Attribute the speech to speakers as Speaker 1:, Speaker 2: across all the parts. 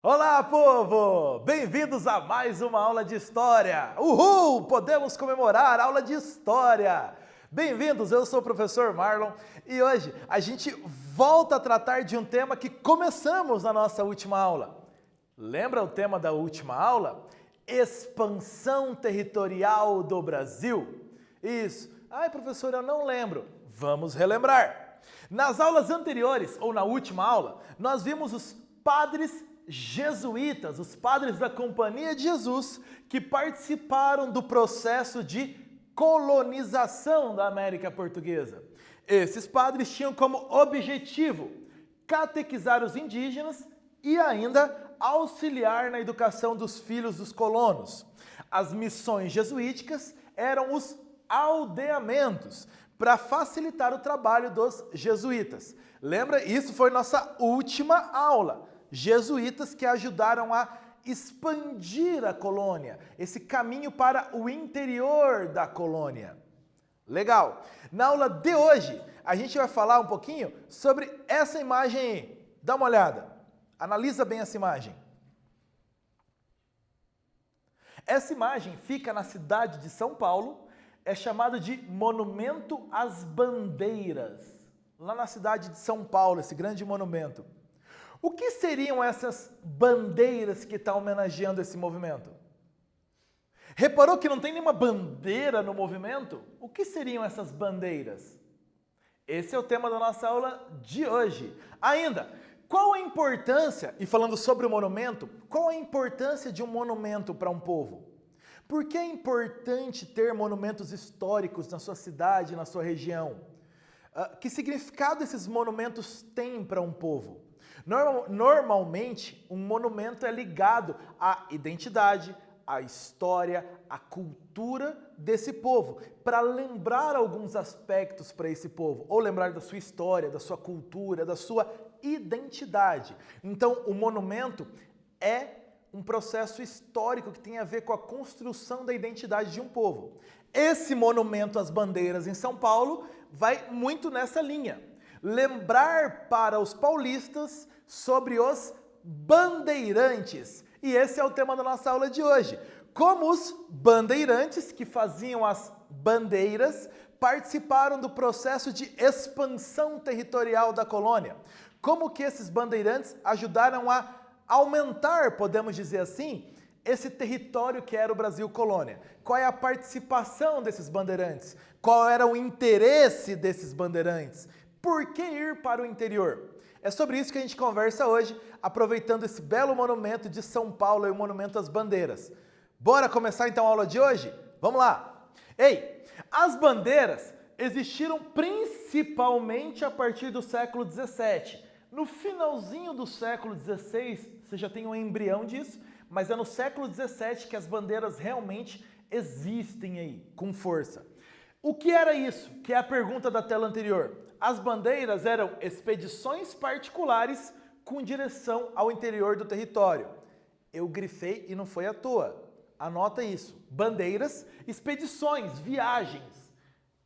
Speaker 1: Olá, povo! Bem-vindos a mais uma aula de História! Uhul! Podemos comemorar a aula de História! Bem-vindos, eu sou o professor Marlon e hoje a gente volta a tratar de um tema que começamos na nossa última aula. Lembra o tema da última aula? Expansão territorial do Brasil. Isso. Ai, professor, eu não lembro. Vamos relembrar. Nas aulas anteriores, ou na última aula, nós vimos os padres jesuítas, os padres da Companhia de Jesus, que participaram do processo de colonização da América Portuguesa. Esses padres tinham como objetivo catequizar os indígenas e ainda auxiliar na educação dos filhos dos colonos. As missões jesuíticas eram os aldeamentos, para facilitar o trabalho dos jesuítas. Lembra? Isso foi nossa última aula. Jesuítas que ajudaram a expandir a colônia, esse caminho para o interior da colônia. Legal! Na aula de hoje, a gente vai falar um pouquinho sobre essa imagem aí. Dá uma olhada. Analisa bem essa imagem. Essa imagem fica na cidade de São Paulo, é chamado de Monumento às Bandeiras, lá na cidade de São Paulo, esse grande monumento. O que seriam essas bandeiras que estão homenageando esse movimento? Reparou que não tem nenhuma bandeira no movimento? O que seriam essas bandeiras? Esse é o tema da nossa aula de hoje. Ainda, qual a importância, e falando sobre o monumento, qual a importância de um monumento para um povo? Por que é importante ter monumentos históricos na sua cidade, na sua região? Que significado esses monumentos têm para um povo? Normalmente, um monumento é ligado à identidade, à história, à cultura desse povo, para lembrar alguns aspectos para esse povo, ou lembrar da sua história, da sua cultura, da sua identidade. Então, o monumento é um processo histórico que tem a ver com a construção da identidade de um povo. Esse monumento às bandeiras em São Paulo vai muito nessa linha. Lembrar para os paulistas sobre os bandeirantes. E esse é o tema da nossa aula de hoje. Como os bandeirantes, que faziam as bandeiras, participaram do processo de expansão territorial da colônia. Como que esses bandeirantes ajudaram a aumentar, podemos dizer assim, esse território que era o Brasil colônia. Qual é a participação desses bandeirantes? Qual era o interesse desses bandeirantes? Por que ir para o interior? É sobre isso que a gente conversa hoje, aproveitando esse belo monumento de São Paulo e o Monumento às Bandeiras. Bora começar então a aula de hoje? Vamos lá! Ei, as bandeiras existiram principalmente a partir do século XVII. No finalzinho do século XVI, você já tem um embrião disso, mas é no século XVII que as bandeiras realmente existem aí, com força. O que era isso? Que é a pergunta da tela anterior. As bandeiras eram expedições particulares com direção ao interior do território. Eu grifei e não foi à toa. Anota isso. Bandeiras, expedições, viagens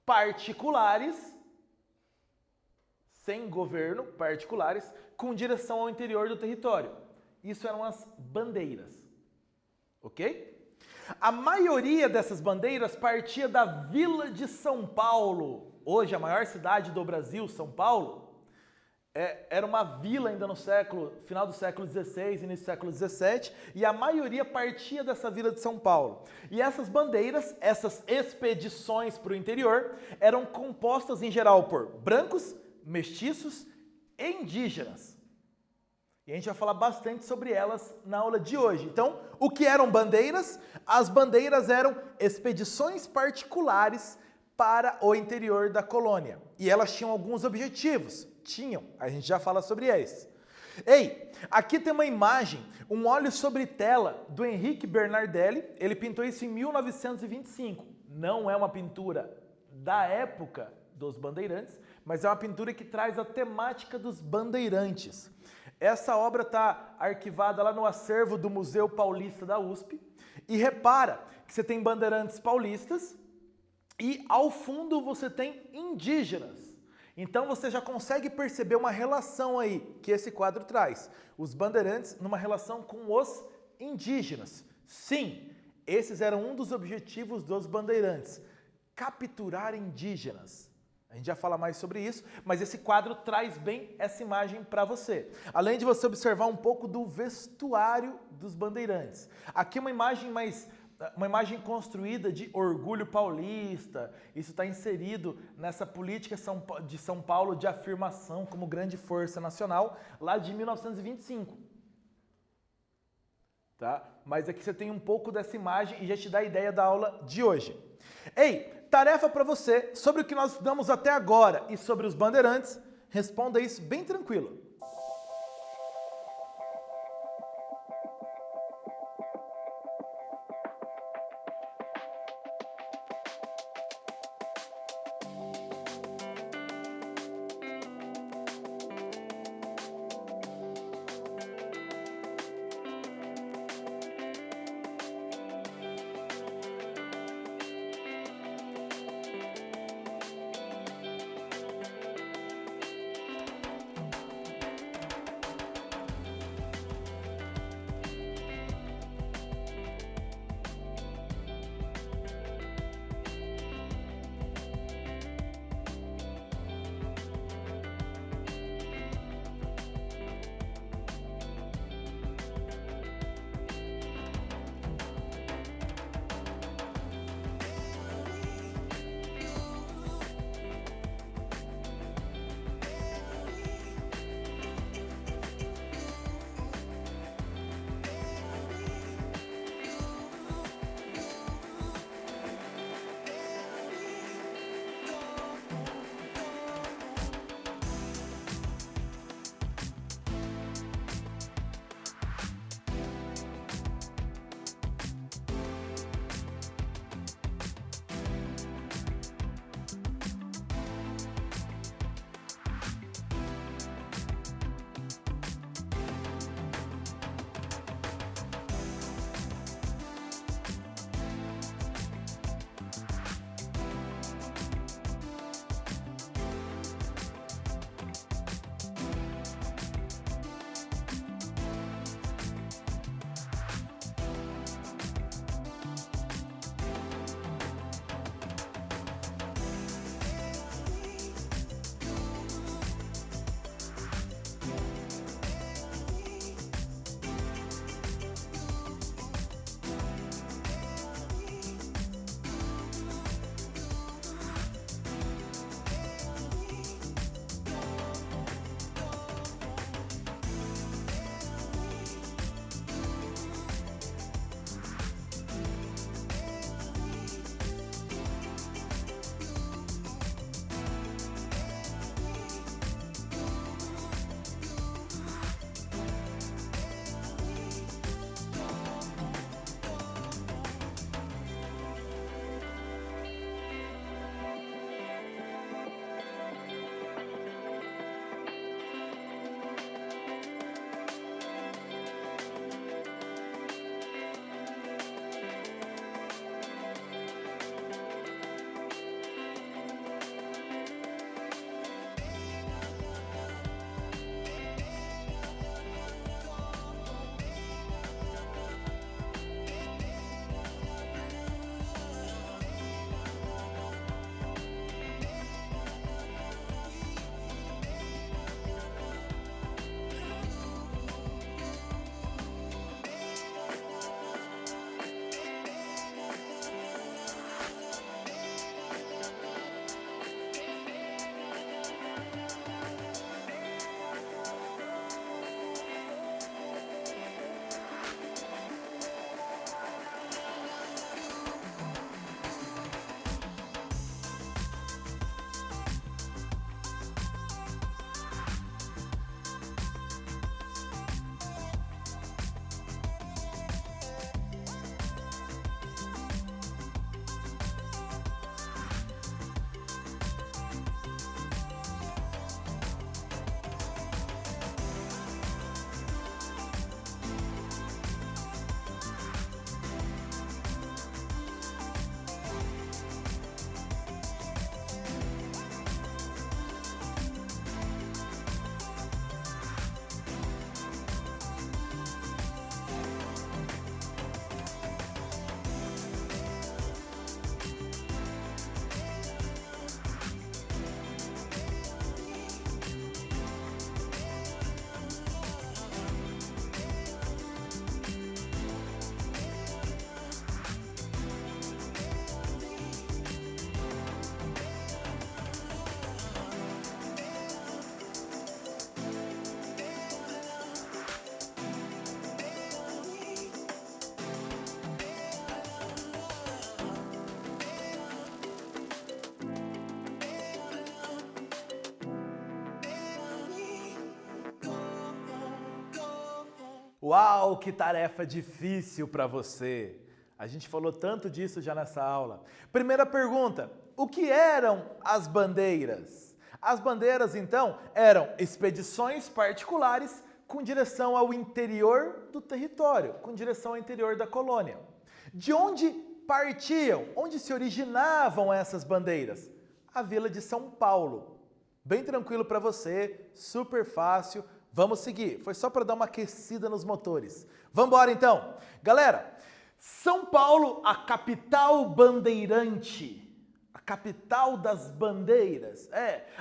Speaker 1: particulares, sem governo, particulares, com direção ao interior do território. Isso eram as bandeiras, ok? A maioria dessas bandeiras partia da Vila de São Paulo. Hoje, a maior cidade do Brasil, São Paulo, era uma vila ainda no final do século XVI, início do século XVII, e a maioria partia dessa Vila de São Paulo. E essas bandeiras, essas expedições para o interior, eram compostas em geral por brancos, mestiços e indígenas. E a gente vai falar bastante sobre elas na aula de hoje. Então, o que eram bandeiras? As bandeiras eram expedições particulares para o interior da colônia. E elas tinham alguns objetivos. A gente já fala sobre eles. Ei, aqui tem uma imagem, um óleo sobre tela do Henrique Bernardelli. Ele pintou isso em 1925. Não é uma pintura da época dos bandeirantes, mas é uma pintura que traz a temática dos bandeirantes. Essa obra está arquivada lá no acervo do Museu Paulista da USP. E repara que você tem bandeirantes paulistas E ao fundo você tem indígenas. Então você já consegue perceber uma relação aí que esse quadro traz. Os bandeirantes numa relação com os indígenas. Sim, esses eram um dos objetivos dos bandeirantes, capturar indígenas. A gente já fala mais sobre isso, mas esse quadro traz bem essa imagem para você. Além de você observar um pouco do vestuário dos bandeirantes. Aqui uma imagem construída de orgulho paulista. Isso está inserido nessa política de São Paulo de afirmação como grande força nacional lá de 1925. Tá? Mas aqui você tem um pouco dessa imagem e já te dá a ideia da aula de hoje. Ei, tarefa para você sobre o que nós estudamos até agora e sobre os bandeirantes. Responda isso bem tranquilo. Uau, que tarefa difícil para você! A gente falou tanto disso já nessa aula. Primeira pergunta, o que eram as bandeiras? As bandeiras, então, eram expedições particulares com direção ao interior do território, com direção ao interior da colônia. De onde partiam? Onde se originavam essas bandeiras? A vila de São Paulo. Bem tranquilo para você, super fácil. Vamos seguir. Foi só para dar uma aquecida nos motores. Vamos embora então. Galera, São Paulo, a capital bandeirante. A capital das bandeiras.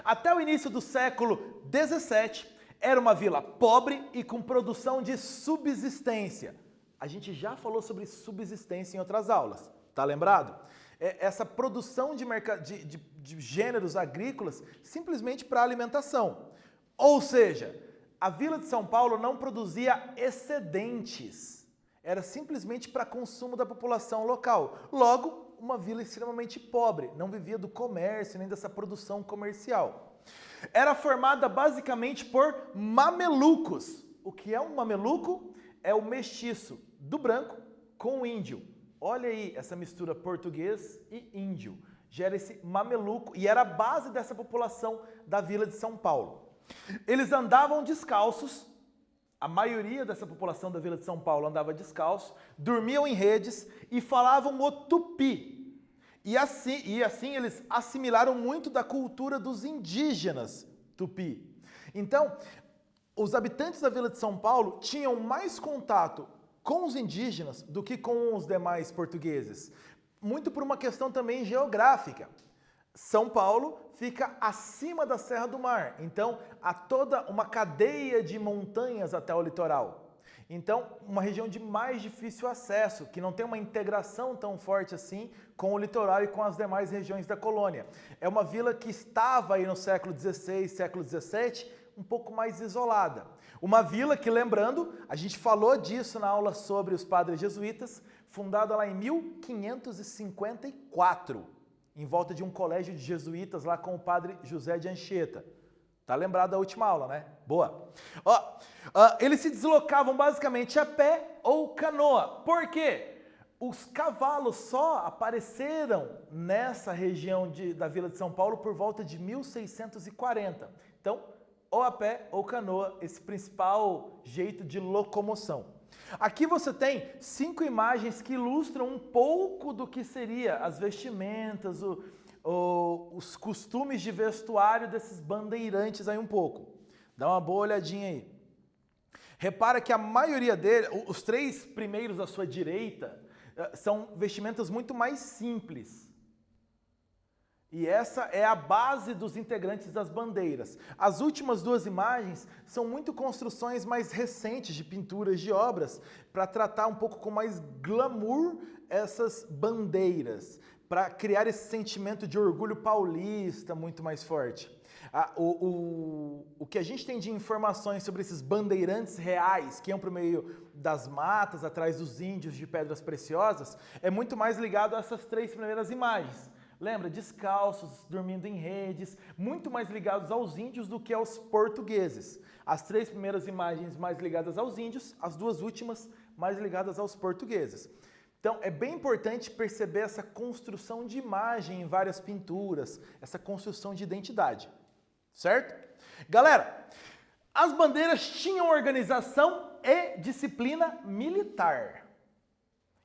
Speaker 1: Até o início do século XVII, era uma vila pobre e com produção de subsistência. A gente já falou sobre subsistência em outras aulas, tá lembrado? Essa produção de gêneros agrícolas simplesmente para alimentação. Ou seja, a vila de São Paulo não produzia excedentes. Era simplesmente para consumo da população local. Logo, uma vila extremamente pobre, não vivia do comércio nem dessa produção comercial. Era formada basicamente por mamelucos. O que é um mameluco? É o mestiço do branco com o índio. Olha aí essa mistura português e índio. Gera esse mameluco e era a base dessa população da vila de São Paulo. Eles andavam descalços, a maioria dessa população da vila de São Paulo andava descalço, dormiam em redes e falavam o tupi. E assim eles assimilaram muito da cultura dos indígenas tupi. Então, os habitantes da vila de São Paulo tinham mais contato com os indígenas do que com os demais portugueses. Muito por uma questão também geográfica. São Paulo fica acima da Serra do Mar, então há toda uma cadeia de montanhas até o litoral. Então, uma região de mais difícil acesso, que não tem uma integração tão forte assim com o litoral e com as demais regiões da colônia. É uma vila que estava aí no século XVI, século XVII, um pouco mais isolada. Uma vila que, lembrando, a gente falou disso na aula sobre os padres jesuítas, fundada lá em 1554, em volta de um colégio de jesuítas lá com o padre José de Anchieta. Tá lembrado da última aula, né? Boa. Eles se deslocavam basicamente a pé ou canoa. Por quê? Os cavalos só apareceram nessa região da Vila de São Paulo por volta de 1640. Então, ou a pé ou canoa, esse principal jeito de locomoção. Aqui você tem 5 imagens que ilustram um pouco do que seria as vestimentas, os costumes de vestuário desses bandeirantes aí um pouco. Dá uma boa olhadinha aí. Repara que a maioria deles, os 3 primeiros à sua direita, são vestimentas muito mais simples. E essa é a base dos integrantes das bandeiras. As últimas 2 imagens são muito construções mais recentes de pinturas de obras para tratar um pouco com mais glamour essas bandeiras, para criar esse sentimento de orgulho paulista muito mais forte. O que a gente tem de informações sobre esses bandeirantes reais que iam para o meio das matas, atrás dos índios de pedras preciosas, é muito mais ligado a essas 3 primeiras imagens. Lembra? Descalços, dormindo em redes, muito mais ligados aos índios do que aos portugueses. As 3 primeiras imagens mais ligadas aos índios, as 2 últimas mais ligadas aos portugueses. Então, é bem importante perceber essa construção de imagem em várias pinturas, essa construção de identidade, certo? Galera, as bandeiras tinham organização e disciplina militar.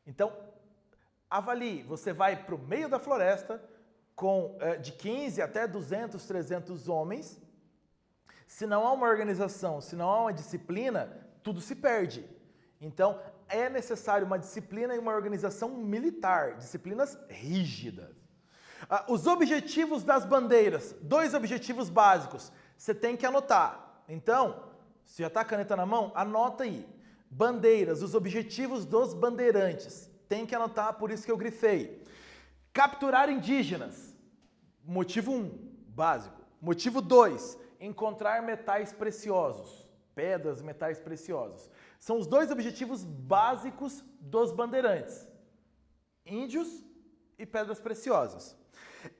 Speaker 1: Então, avalie, você vai para o meio da floresta com de 15 até 200, 300 homens. Se não há uma organização, se não há uma disciplina, tudo se perde. Então, é necessário uma disciplina e uma organização militar, disciplinas rígidas. Os objetivos das bandeiras, 2 objetivos básicos, você tem que anotar. Então, se já está a caneta na mão, anota aí. Bandeiras, os objetivos dos bandeirantes. Tem que anotar, por isso que eu grifei. Capturar indígenas. Motivo 1, básico. Motivo 2, encontrar metais preciosos. Pedras, metais preciosos. São os 2 objetivos básicos dos bandeirantes. Índios e pedras preciosas.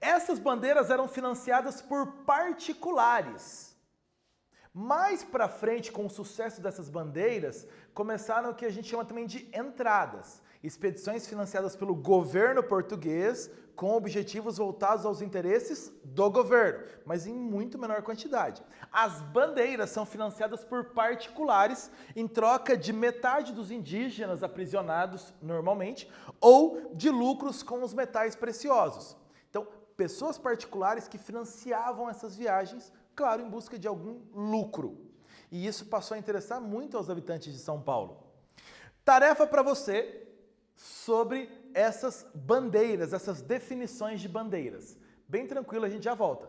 Speaker 1: Essas bandeiras eram financiadas por particulares. Mais para frente, com o sucesso dessas bandeiras, começaram o que a gente chama também de entradas. Expedições financiadas pelo governo português com objetivos voltados aos interesses do governo, mas em muito menor quantidade. As bandeiras são financiadas por particulares em troca de metade dos indígenas aprisionados normalmente ou de lucros com os metais preciosos. Então, pessoas particulares que financiavam essas viagens, claro, em busca de algum lucro. E isso passou a interessar muito aos habitantes de São Paulo. Tarefa para você sobre essas bandeiras, essas definições de bandeiras. Bem tranquilo, a gente já volta.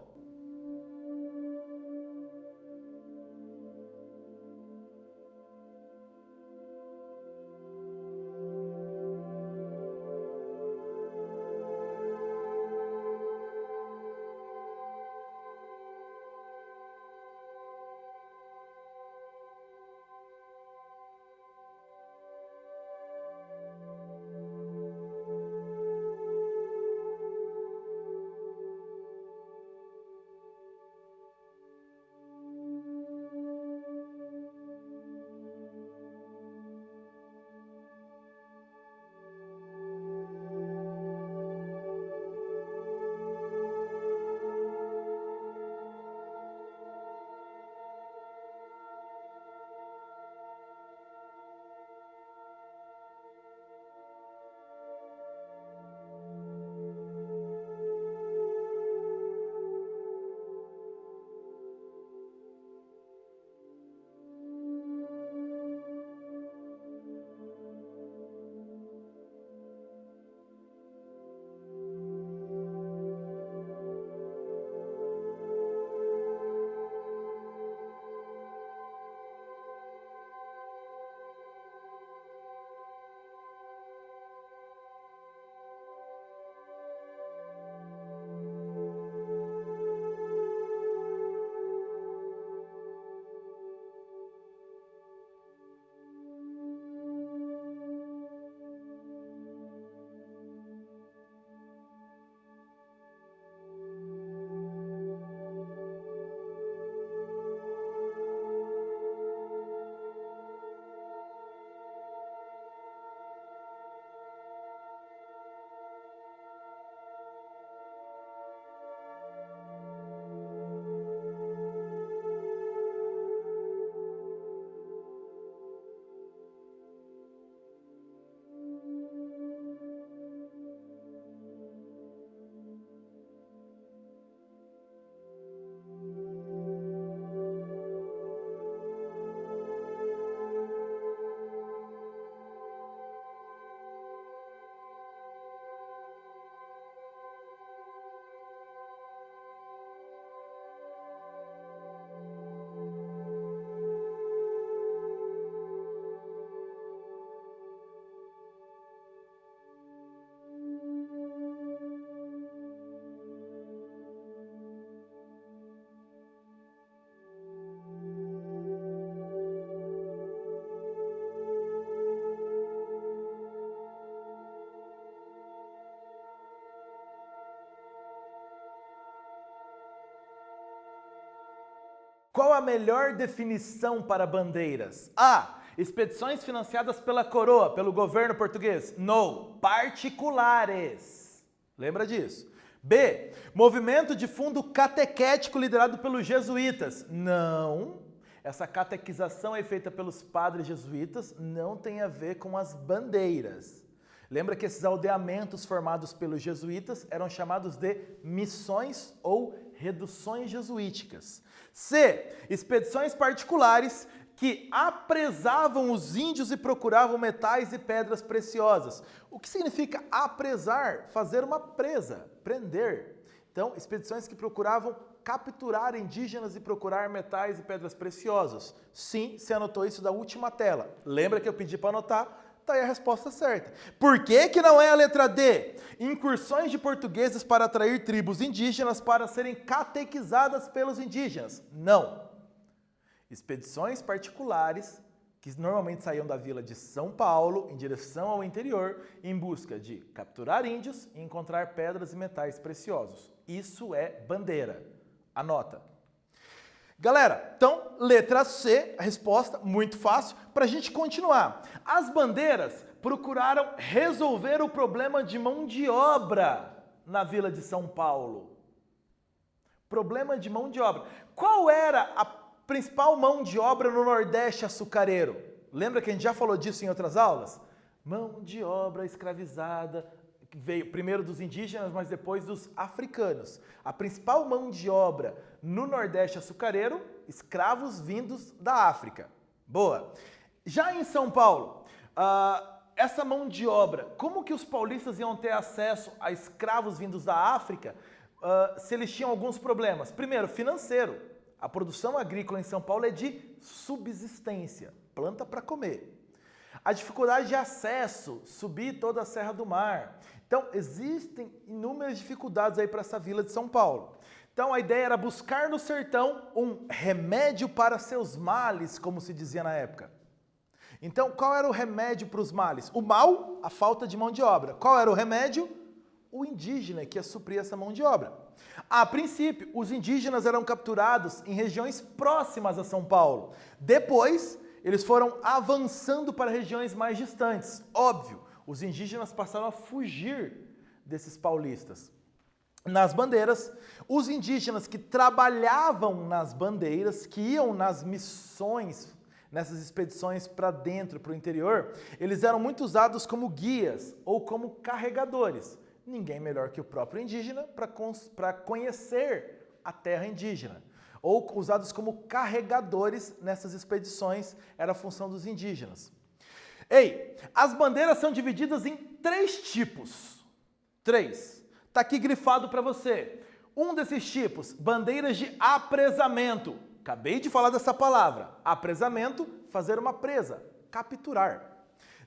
Speaker 1: Qual a melhor definição para bandeiras? A. Expedições financiadas pela coroa, pelo governo português. No. Particulares. Lembra disso. B. Movimento de fundo catequético liderado pelos jesuítas. Não. Essa catequização é feita pelos padres jesuítas, não tem a ver com as bandeiras. Lembra que esses aldeamentos formados pelos jesuítas eram chamados de missões ou reduções jesuíticas. C. Expedições particulares que apresavam os índios e procuravam metais e pedras preciosas. O que significa apresar? Fazer uma presa, prender. Então, expedições que procuravam capturar indígenas e procurar metais e pedras preciosas. Sim, você anotou isso da última tela. Lembra que eu pedi para anotar? Tá aí a resposta certa. Por que que não é a letra D? Incursões de portugueses para atrair tribos indígenas para serem catequizadas pelos indígenas. Não. Expedições particulares que normalmente saíam da vila de São Paulo em direção ao interior em busca de capturar índios e encontrar pedras e metais preciosos. Isso é bandeira. Anota. Galera, então, letra C, a resposta, muito fácil, para a gente continuar. As bandeiras procuraram resolver o problema de mão de obra na Vila de São Paulo. Problema de mão de obra. Qual era a principal mão de obra no Nordeste açucareiro? Lembra que a gente já falou disso em outras aulas? Mão de obra escravizada, que veio primeiro dos indígenas, mas depois dos africanos. A principal mão de obra no Nordeste açucareiro, escravos vindos da África. Boa. Já em São Paulo, essa mão de obra, como que os paulistas iam ter acesso a escravos vindos da África se eles tinham alguns problemas? Primeiro, financeiro. A produção agrícola em São Paulo é de subsistência, planta para comer. A dificuldade de acesso, subir toda a Serra do Mar. Então, existem inúmeras dificuldades aí para essa vila de São Paulo. Então, a ideia era buscar no sertão um remédio para seus males, como se dizia na época. Então, qual era o remédio para os males? O mal, a falta de mão de obra. Qual era o remédio? O indígena que ia suprir essa mão de obra. A princípio, os indígenas eram capturados em regiões próximas a São Paulo. Depois, eles foram avançando para regiões mais distantes. Óbvio, os indígenas passaram a fugir desses paulistas. Nas bandeiras, os indígenas que trabalhavam nas bandeiras, que iam nas missões, nessas expedições para dentro, para o interior, eles eram muito usados como guias ou como carregadores. Ninguém melhor que o próprio indígena para conhecer a terra indígena. Ou usados como carregadores nessas expedições, era a função dos indígenas. Ei, as bandeiras são divididas em 3 tipos. 3. Está aqui grifado para você. Um desses tipos, bandeiras de apresamento. Acabei de falar dessa palavra. Apresamento, fazer uma presa, capturar.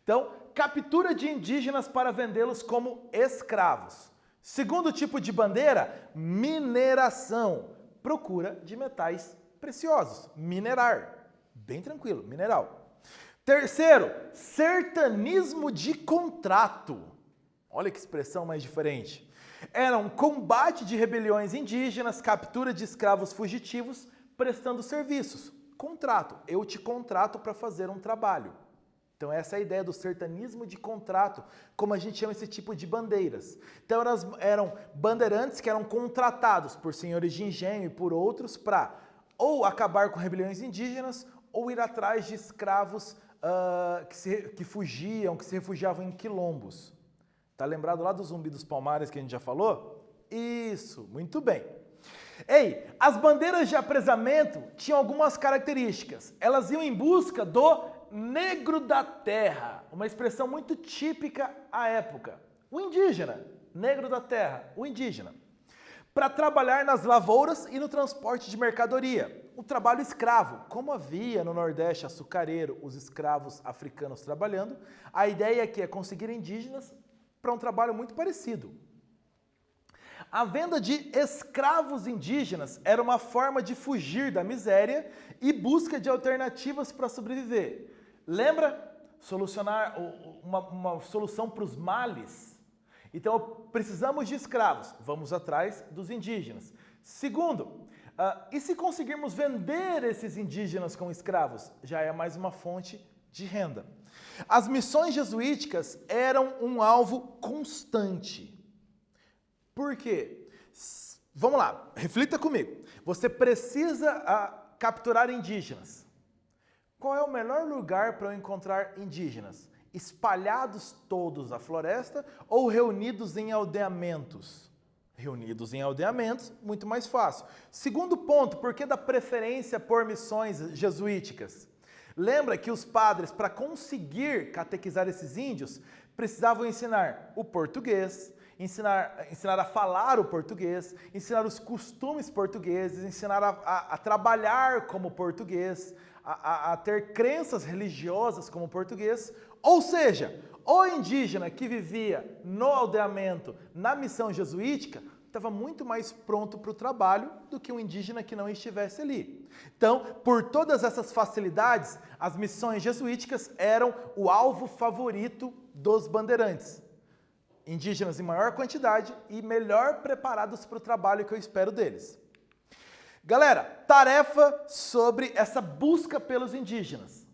Speaker 1: Então, captura de indígenas para vendê-los como escravos. Segundo tipo de bandeira, mineração. Procura de metais preciosos. Minerar. Bem tranquilo, mineral. Terceiro, sertanismo de contrato. Olha que expressão mais diferente. Era um combate de rebeliões indígenas, captura de escravos fugitivos, prestando serviços. Contrato. Eu te contrato para fazer um trabalho. Então essa é a ideia do sertanismo de contrato, como a gente chama esse tipo de bandeiras. Então eram bandeirantes que eram contratados por senhores de engenho e por outros para ou acabar com rebeliões indígenas ou ir atrás de escravos que fugiam, que se refugiavam em quilombos. Tá lembrado lá do Zumbi dos Palmares que a gente já falou? Isso, muito bem. Ei, as bandeiras de apresamento tinham algumas características. Elas iam em busca do negro da terra, uma expressão muito típica à época. O indígena, negro da terra, o indígena. Para trabalhar nas lavouras e no transporte de mercadoria. O trabalho escravo, como havia no Nordeste açucareiro os escravos africanos trabalhando, a ideia aqui é conseguir indígenas para um trabalho muito parecido. A venda de escravos indígenas era uma forma de fugir da miséria e busca de alternativas para sobreviver. Lembra? Solucionar uma solução para os males. Então, precisamos de escravos. Vamos atrás dos indígenas. Segundo, e se conseguirmos vender esses indígenas como escravos? Já é mais uma fonte de renda. As missões jesuíticas eram um alvo constante. Por quê? Vamos lá, reflita comigo. Você precisa capturar indígenas. Qual é o melhor lugar para eu encontrar indígenas? Espalhados todos na floresta ou reunidos em aldeamentos? Reunidos em aldeamentos, muito mais fácil. Segundo ponto, por que da preferência por missões jesuíticas? Lembra que os padres, para conseguir catequizar esses índios, precisavam ensinar o português, ensinar a falar o português, ensinar os costumes portugueses, ensinar a trabalhar como português, a ter crenças religiosas como português. Ou seja, o indígena que vivia no aldeamento, na missão jesuítica, estava muito mais pronto para o trabalho do que um indígena que não estivesse ali. Então, por todas essas facilidades, as missões jesuíticas eram o alvo favorito dos bandeirantes. Indígenas em maior quantidade e melhor preparados para o trabalho que eu espero deles. Galera, tarefa sobre essa busca pelos indígenas.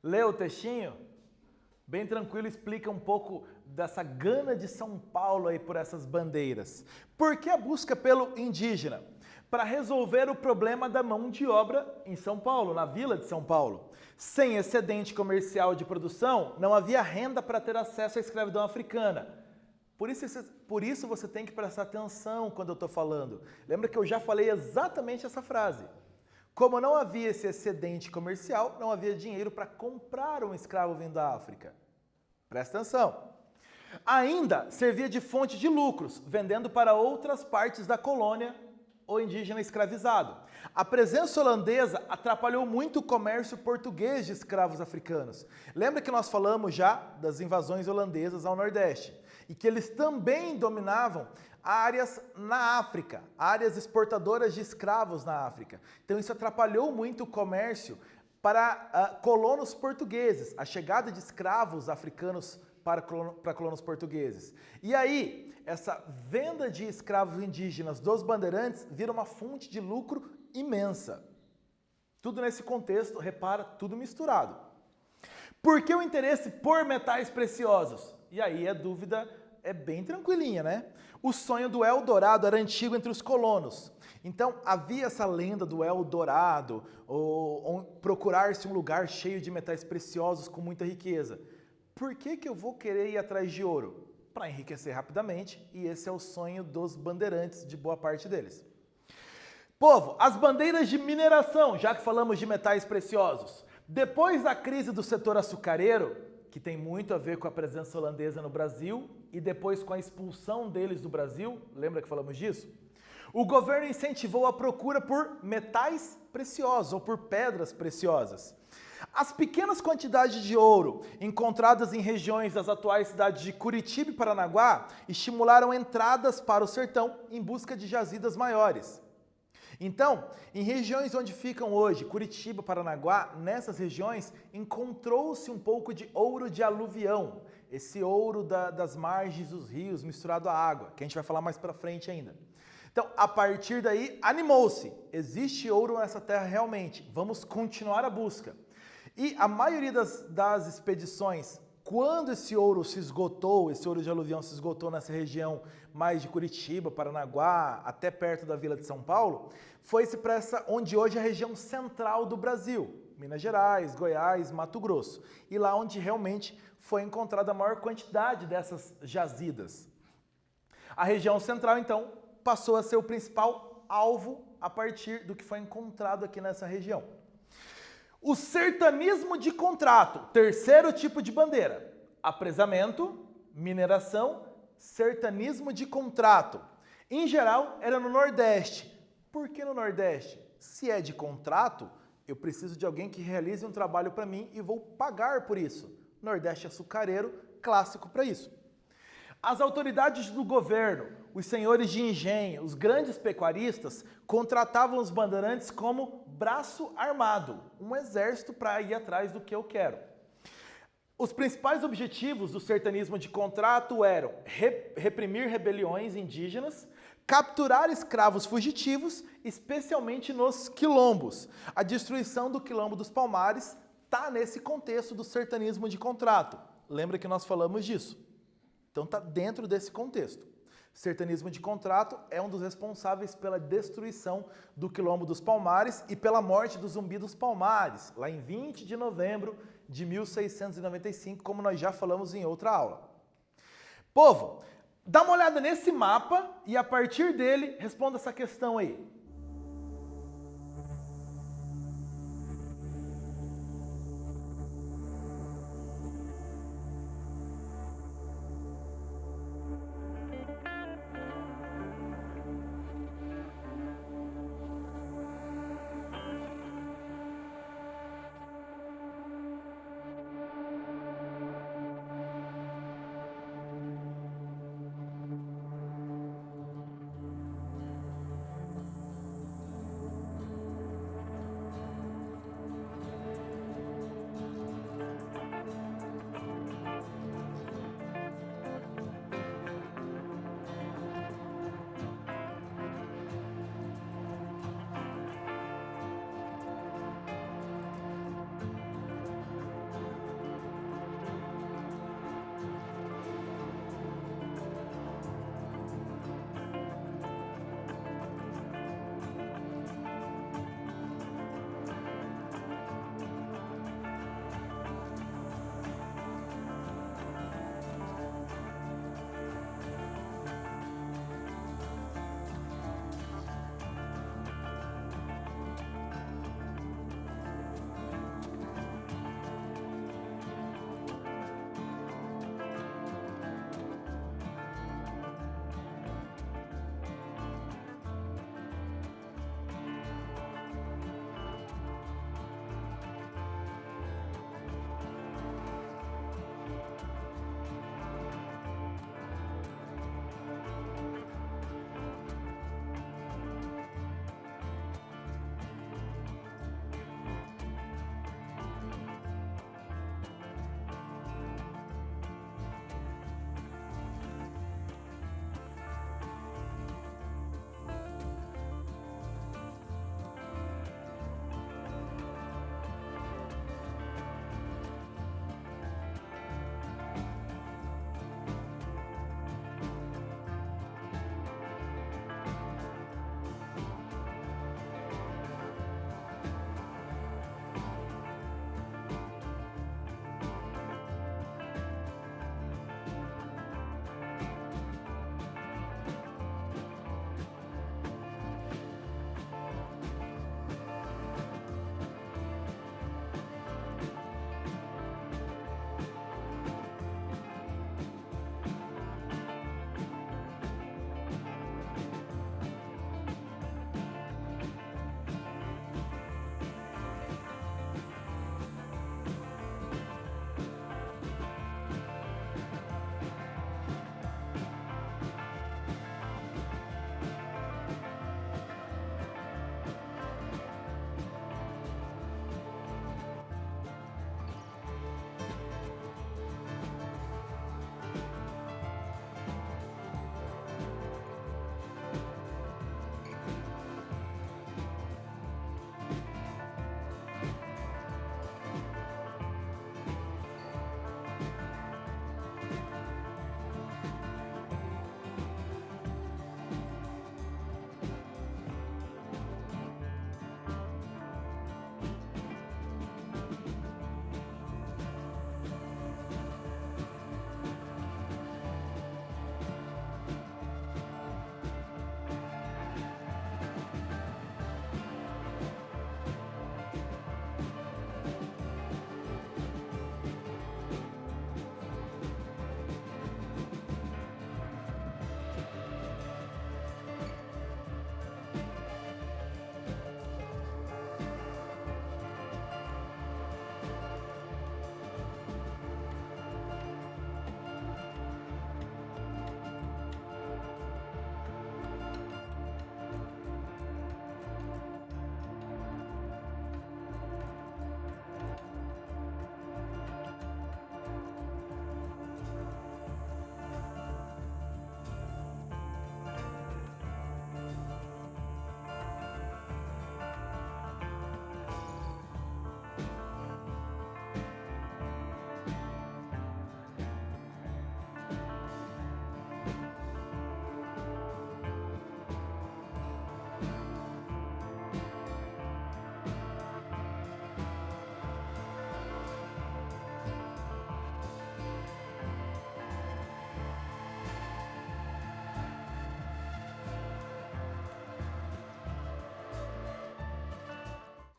Speaker 1: Lê o textinho? Bem tranquilo, explica um pouco dessa gana de São Paulo aí por essas bandeiras. Por que a busca pelo indígena? Para resolver o problema da mão de obra em São Paulo, na vila de São Paulo. Sem excedente comercial de produção, não havia renda para ter acesso à escravidão africana. Por isso você tem que prestar atenção quando eu estou falando. Lembra que eu já falei exatamente essa frase. Como não havia esse excedente comercial, não havia dinheiro para comprar um escravo vindo da África. Presta atenção. Ainda servia de fonte de lucros, vendendo para outras partes da colônia o indígena escravizado. A presença holandesa atrapalhou muito o comércio português de escravos africanos. Lembra que nós falamos já das invasões holandesas ao Nordeste? E que eles também dominavam áreas na África, áreas exportadoras de escravos na África. Então isso atrapalhou muito o comércio para colonos portugueses, a chegada de escravos africanos para colonos portugueses. E aí, essa venda de escravos indígenas dos bandeirantes vira uma fonte de lucro imensa. Tudo nesse contexto, repara, tudo misturado. Por que o interesse por metais preciosos? E aí a dúvida é bem tranquilinha, né? O sonho do Eldorado era antigo entre os colonos. Então havia essa lenda do Eldorado, ou procurar-se um lugar cheio de metais preciosos com muita riqueza. Por que eu vou querer ir atrás de ouro? Para enriquecer rapidamente, e esse é o sonho dos bandeirantes, de boa parte deles. Povo, as bandeiras de mineração, já que falamos de metais preciosos. Depois da crise do setor açucareiro, que tem muito a ver com a presença holandesa no Brasil, e depois com a expulsão deles do Brasil, lembra que falamos disso? O governo incentivou a procura por metais preciosos, ou por pedras preciosas. As pequenas quantidades de ouro encontradas em regiões das atuais cidades de Curitiba e Paranaguá estimularam entradas para o sertão em busca de jazidas maiores. Então, em regiões onde ficam hoje Curitiba, Paranaguá, nessas regiões encontrou-se um pouco de ouro de aluvião, esse ouro das margens dos rios misturado à água, que a gente vai falar mais para frente ainda. Então, a partir daí, animou-se. Existe ouro nessa terra realmente. Vamos continuar a busca. E a maioria das expedições, quando esse ouro se esgotou, esse ouro de aluvião se esgotou nessa região mais de Curitiba, Paranaguá, até perto da Vila de São Paulo, foi-se para essa onde hoje é a região central do Brasil, Minas Gerais, Goiás, Mato Grosso. E lá onde realmente foi encontrada a maior quantidade dessas jazidas. A região central, então, passou a ser o principal alvo a partir do que foi encontrado aqui nessa região. O sertanismo de contrato, terceiro tipo de bandeira. Apresamento, mineração, sertanismo de contrato. Em geral, era no Nordeste. Por que no Nordeste? Se é de contrato, eu preciso de alguém que realize um trabalho para mim e vou pagar por isso. Nordeste açucareiro, clássico para isso. As autoridades do governo, os senhores de engenho, os grandes pecuaristas, contratavam os bandeirantes como braço armado, um exército para ir atrás do que eu quero. Os principais objetivos do sertanismo de contrato eram reprimir rebeliões indígenas, capturar escravos fugitivos, especialmente nos quilombos. A destruição do quilombo dos Palmares está nesse contexto do sertanismo de contrato. Lembra que nós falamos disso? Então está dentro desse contexto. Sertanismo de contrato é um dos responsáveis pela destruição do Quilombo dos Palmares e pela morte do Zumbi dos Palmares, lá em 20 de novembro de 1695, como nós já falamos em outra aula. Povo, dá uma olhada nesse mapa e a partir dele responda essa questão aí.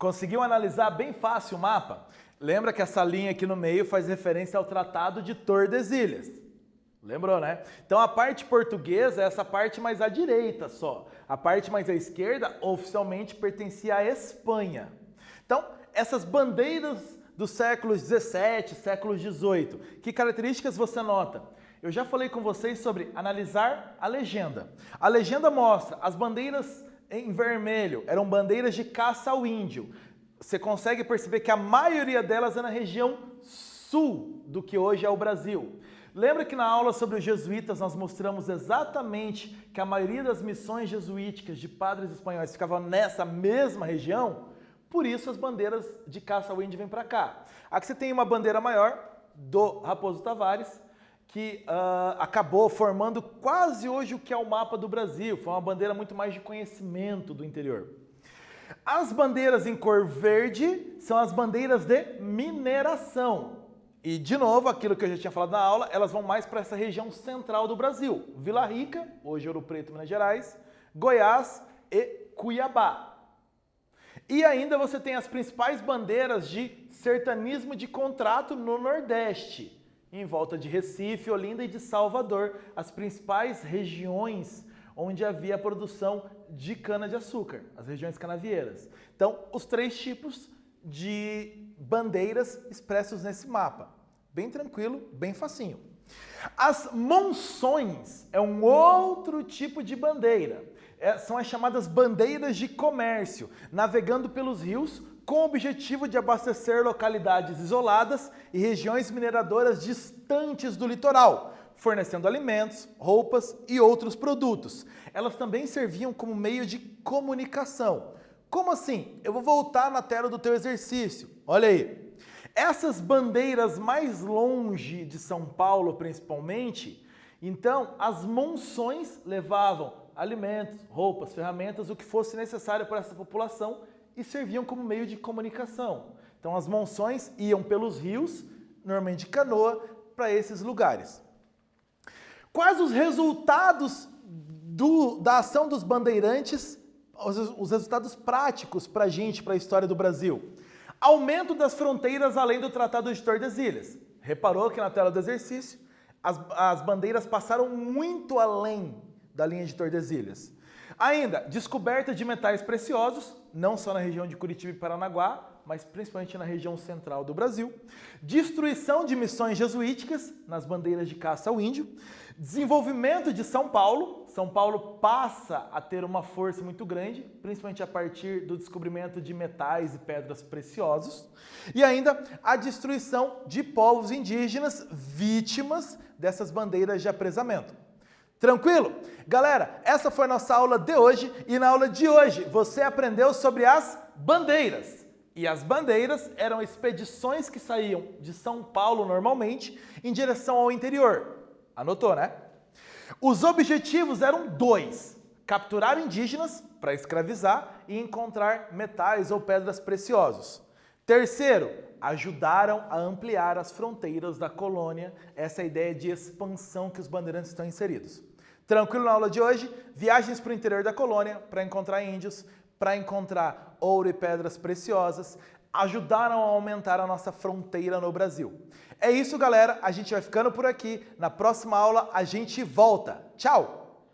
Speaker 1: Conseguiu analisar bem fácil o mapa? Lembra que essa linha aqui no meio faz referência ao Tratado de Tordesilhas. Lembrou, né? Então a parte portuguesa é essa parte mais à direita só. A parte mais à esquerda oficialmente pertencia à Espanha. Então, essas bandeiras dos séculos 17, séculos 18, que características você nota? Eu já falei com vocês sobre analisar a legenda. A legenda mostra as bandeiras em vermelho, eram bandeiras de caça ao índio. Você consegue perceber que a maioria delas é na região sul do que hoje é o Brasil. Lembra que na aula sobre os jesuítas nós mostramos exatamente que a maioria das missões jesuíticas de padres espanhóis ficavam nessa mesma região? Por isso as bandeiras de caça ao índio vêm para cá. Aqui você tem uma bandeira maior do Raposo Tavares, que acabou formando quase hoje o que é o mapa do Brasil. Foi uma bandeira muito mais de conhecimento do interior. As bandeiras em cor verde são as bandeiras de mineração. E, de novo, aquilo que eu já tinha falado na aula, elas vão mais para essa região central do Brasil. Vila Rica, hoje Ouro Preto, Minas Gerais, Goiás e Cuiabá. E ainda você tem as principais bandeiras de sertanismo de contrato no Nordeste, em volta de Recife, Olinda e de Salvador, as principais regiões onde havia a produção de cana-de-açúcar, as regiões canavieiras. Então, os três tipos de bandeiras expressos nesse mapa. Bem tranquilo, bem facinho. As monções é um outro tipo de bandeira. São as chamadas bandeiras de comércio, navegando pelos rios com o objetivo de abastecer localidades isoladas e regiões mineradoras distantes do litoral, fornecendo alimentos, roupas e outros produtos. Elas também serviam como meio de comunicação. Como assim? Eu vou voltar na tela do teu exercício. Olha aí. Essas bandeiras mais longe de São Paulo, principalmente, então as monções levavam alimentos, roupas, ferramentas, o que fosse necessário para essa população e serviam como meio de comunicação. Então as monções iam pelos rios, normalmente de canoa, para esses lugares. Quais os resultados da ação dos bandeirantes, os resultados práticos para a gente, para a história do Brasil? Aumento das fronteiras além do Tratado de Tordesilhas. Reparou que na tela do exercício, as bandeiras passaram muito além da linha de Tordesilhas. Ainda, descoberta de metais preciosos, não só na região de Curitiba e Paranaguá, mas principalmente na região central do Brasil. Destruição de missões jesuíticas nas bandeiras de caça ao índio. Desenvolvimento de São Paulo. São Paulo passa a ter uma força muito grande, principalmente a partir do descobrimento de metais e pedras preciosos. E ainda a destruição de povos indígenas vítimas dessas bandeiras de apresamento. Tranquilo? Galera, essa foi a nossa aula de hoje e na aula de hoje você aprendeu sobre as bandeiras. E as bandeiras eram expedições que saíam de São Paulo normalmente em direção ao interior. Anotou, né? Os objetivos eram dois: capturar indígenas para escravizar e encontrar metais ou pedras preciosos. Terceiro, ajudaram a ampliar as fronteiras da colônia, essa ideia de expansão que os bandeirantes estão inseridos. Tranquilo na aula de hoje? Viagens para o interior da colônia para encontrar índios, para encontrar ouro e pedras preciosas, ajudaram a aumentar a nossa fronteira no Brasil. É isso, galera. A gente vai ficando por aqui. Na próxima aula a gente volta. Tchau!